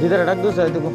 जिधर अटक दो शायद देखो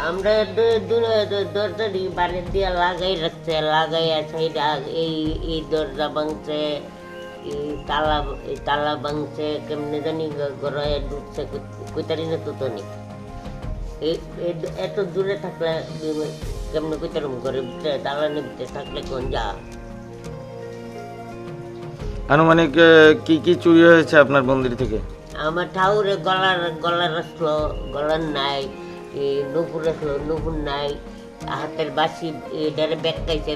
আমরা দরজাটি বাড়ির দিয়ে লাগাই রাখছে, লাগাই আছে এই দরজা ভাঙছে, এই তালা ভাঙছে, কেমনে জানি ঘরে ঢুকছে কইতারি না তো নি এত দূরে থাকলে কেমনে কইতারম ঘরে ভিতরে দালানের ভিতরে থাকলে কোন যা। আনুমানিক কি কি চুরি হয়েছে আপনার মন্দির থেকে? আমার ঠাউরে গলার আসলো, গলার নাই, নুপুর আসলো, নুপুর নাই, হাতের বাসি এটারে ব্যাগকাইছে,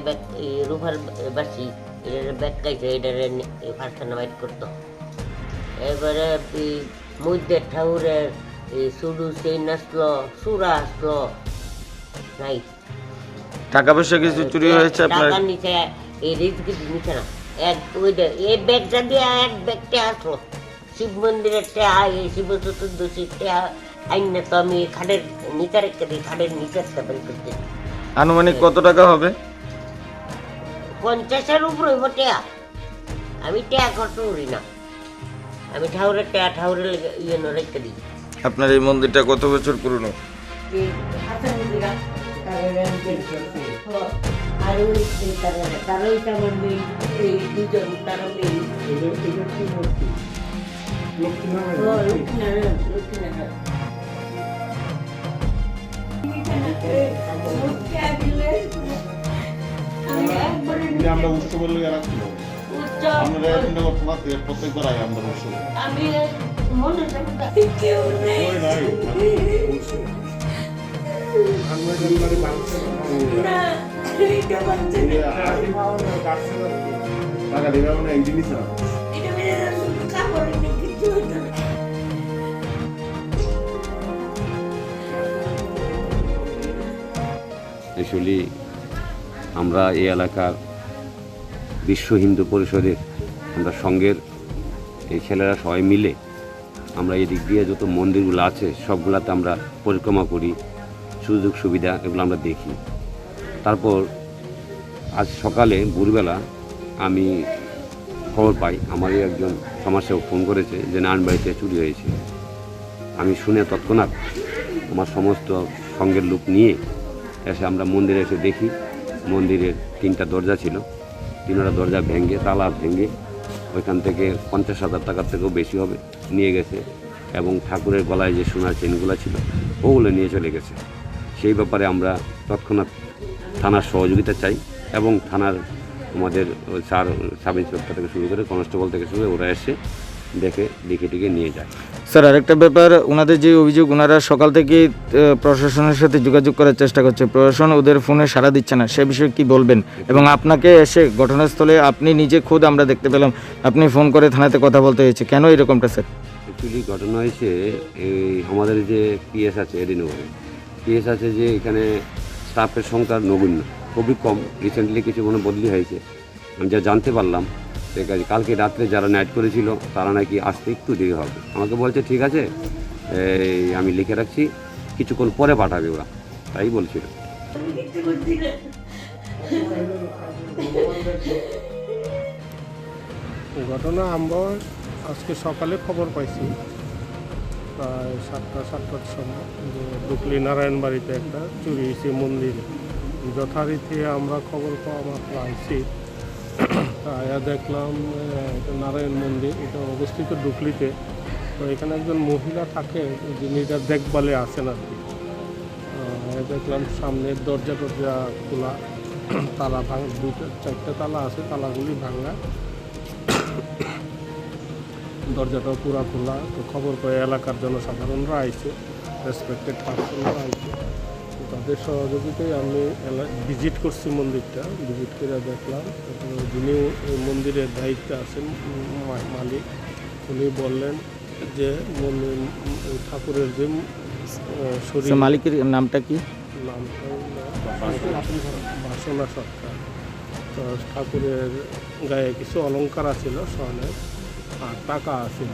রুফার বাসি এটারে ব্যাগকাইছে, এটারে ফারখানা বাইট করতো। এবারে মধ্যে ঠাউরের সুডু সেই নাচলো, সুরা আসলো নাই। টাকা পয়সা কিছু চুরি হয়েছে আপনার? টাকা নিচে এই রিজ কিছু নিচে না, এক ওইটা এই ব্যাগটা দিয়ে এক ব্যাগটা আসলো শিব মন্দিরের টেয়া, এই শিব চতুর্দশীর টেয়া আইনে তো আমি খাটের নিচে রেখে দিই, খাটের নিচে বের করতে। আনুমানিক কত টাকা হবে? 50-এর উপরে হইব টেয়া। আমি টেয়া খরচ করি না, আমি ঠাউরের টেয়া ঠাউরের ইয়ে রেখে দিই। আপনার এই মন্দিরটা কত বছর পুরনো? আর ওই তার ওইটা আমার মেয়ে, এই দুজন তার মেয়ে লক্ষ্মীনারায়ণ। আমরা উৎসবের লোক রাখছি আমরা প্রত্যেকবার আই আমরা উৎসব আমি মনে কেউ নেই টাকা দেবে মানে এই জিনিস না আসলে আমরা এই এলাকার বিশ্ব হিন্দু পরিষদের আমরা সঙ্গের এই ছেলেরা সবাই মিলে আমরা এই দিক দিয়ে যত মন্দিরগুলো আছে সবগুলাতে আমরা পরিক্রমা করি, সুযোগ সুবিধা এগুলো আমরা দেখি। তারপর আজ সকালে ভোরবেলা আমি খবর পাই আমারই একজন সমাজসেবক ফোন করেছে যে নারায়ণবাড়িতে চুরি হয়েছে। আমি শুনে তৎক্ষণাৎ আমার সমস্ত সঙ্গের লোক নিয়ে এসে আমরা মন্দিরে এসে দেখি মন্দিরের 3টা দরজা ছিল, 3টা দরজা ভেঙে তালা ভেঙে ওইখান থেকে 50,000 টাকার থেকেও বেশি হবে নিয়ে গেছে, এবং ঠাকুরের গলায় যে সোনার চেনগুলো ছিল ওগুলো নিয়ে চলে গেছে। সেই ব্যাপারে আমরা তৎক্ষণাৎ থানার সহযোগিতা চাই এবং থানার আমাদের সাব ইন্সপেক্টর থেকে শুরু করে কনস্টেবল থেকে শুরু করে ওরা এসে দেখে টিকে নিয়ে যায়। স্যার আরেকটা ব্যাপার, ওনাদের যে অভিযোগ ওনারা সকাল থেকেই প্রশাসনের সাথে যোগাযোগ করার চেষ্টা করছে, প্রশাসন ওদের ফোনে সাড়া দিচ্ছে না, সে বিষয়ে কি বলবেন? এবং আপনাকে এসে ঘটনাস্থলে আপনি নিজে খুদ আমরা দেখতে পেলাম আপনি ফোন করে থানাতে কথা বলতে হয়েছে, কেন এরকমটা স্যার? অ্যাকচুয়ালি ঘটনা হয়েছে এই আমাদের যে পিএস আছে এডিনগরে পিএস আছে যে এখানে স্টাফের সংখ্যা নগণ্য, খুবই কম, রিসেন্টলি কিছু কোনো বদলি হয়েছে। আমি যা জানতে পারলাম সে কালকে রাত্রে যারা নাইট করেছিল তারা নাকি আসতে একটু দেরি হবে। আমাকে বলছে ঠিক আছে, আমি লিখে রাখছি, কিছুক্ষণ পরে পাঠাবে ওরা, তাই বলছিল। ঘটনা আমরা আজকে সকালে খবর পাইছি প্রায় 7টার সময় যে ডুকলি নারায়ণবাড়িতে একটা চুরি হয়েছে মন্দিরে। যথারীতি আমরা খবর পাওয়া মাত্র আইছি, আয়া দেখলাম এটা নারায়ণ মন্দির, এটা অবস্থিত ডুকলিতে। তো এখানে একজন মহিলা থাকে যিনি এটা দেখভালে আছেন আর কি। দেখলাম সামনের দরজা খোলা, তালা ভাঙা, 2-4টা তালা আছে, তালাগুলি ভাঙা, দরজাটাও পুরা খোলা। তো খবর পেয়ে এলাকার জনসাধারণরা আইছে, রেসপেক্টেড পার্সনরা আইছে। তো তাদের সহযোগিতায় আমি ভিজিট করছি মন্দিরটা। ভিজিট করে দেখলাম যিনি এই মন্দিরের দায়িত্বে আছেন মালিক, উনি বললেন যে ঠাকুরের যে শরীর, মালিকের নামটা কি? বাসনা সরকার। তো ঠাকুরের গায়ে কিছু অলংকার আছিল স্বর্ণের, আর টাকা আছিল।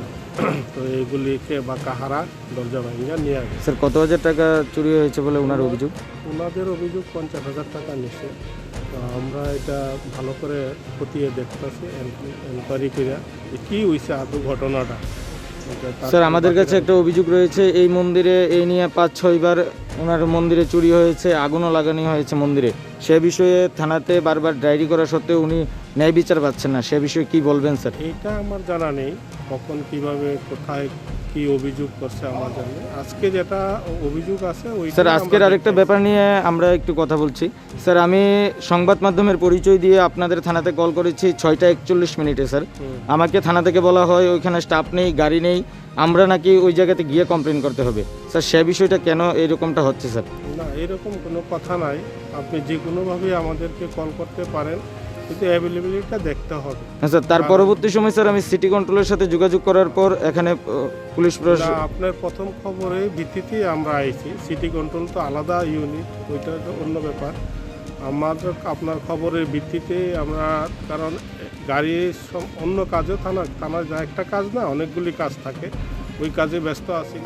তো এইগুলিকে বা কাহারা দরজা ভাঙিয়া নিয়ে গেছে। স্যার কত হাজার টাকা চুরি হয়েছে বলে ওনার অভিযোগ? ওনাদের অভিযোগ 50,000 টাকা নিছে। তো আমরা এটা ভালো করে খতিয়ে দেখতেছি, এনকোয়ারি করে কী হয়েছে আদৌ ঘটনাটা। স্যার আমাদের কাছে একটা অভিযোগ রয়েছে, এই মন্দিরে এই নিয়ে 5-6 বার ওনার মন্দিরে চুরি হয়েছে, আগুনও লাগানো হয়েছে মন্দিরে। সে বিষয়ে থানাতে বারবার ডায়েরি করা সত্ত্বেও উনি ন্যায় বিচার পাচ্ছেন না, সে বিষয়ে কি বলবেন স্যার? এইটা আমার জানা নেই, কখন কিভাবে কোথায় কি অভিযোগ করছে আমার জানা নেই। আজকে যেটা অভিযোগ আছে ওই স্যার আজকের আরেকটা ব্যাপার নিয়ে আমরা একটু কথা বলছি। স্যার আমি সংবাদ মাধ্যমের পরিচয় দিয়ে আপনাদের থানাতে কল করেছি 6:41 স্যার। আমাকে থানা থেকে বলা হয় ওইখানে স্টাফ নেই, গাড়ি নেই, আমরা নাকি ওই জায়গাতে গিয়ে কমপ্লেন করতে হবে। স্যার সে বিষয়টা কেন এরকমটা হচ্ছে স্যার? না, এরকম কোনো কথা নাই। আপনি যে কোনোভাবে আমাদেরকে কল করতে পারেন, কিন্তু অ্যাভেলেবিলিটিটা দেখতে হবে। হ্যাঁ স্যার, তার পরবর্তী সময় স্যার আমি সিটি কন্ট্রোলের সাথে যোগাযোগ করার পর এখানে পুলিশ প্রশাসন, আপনার প্রথম খবরের ভিত্তিতেই আমরা আইছি। সিটি কন্ট্রোল তো আলাদা ইউনিট, ওইটা তো অন্য ব্যাপার। আপনার খবরের ভিত্তিতে আমরা, কারণ গাড়ি অন্য কাজও থানার যা একটা কাজ না, অনেকগুলি কাজ থাকে, ওই কাজে ব্যস্ত আছি।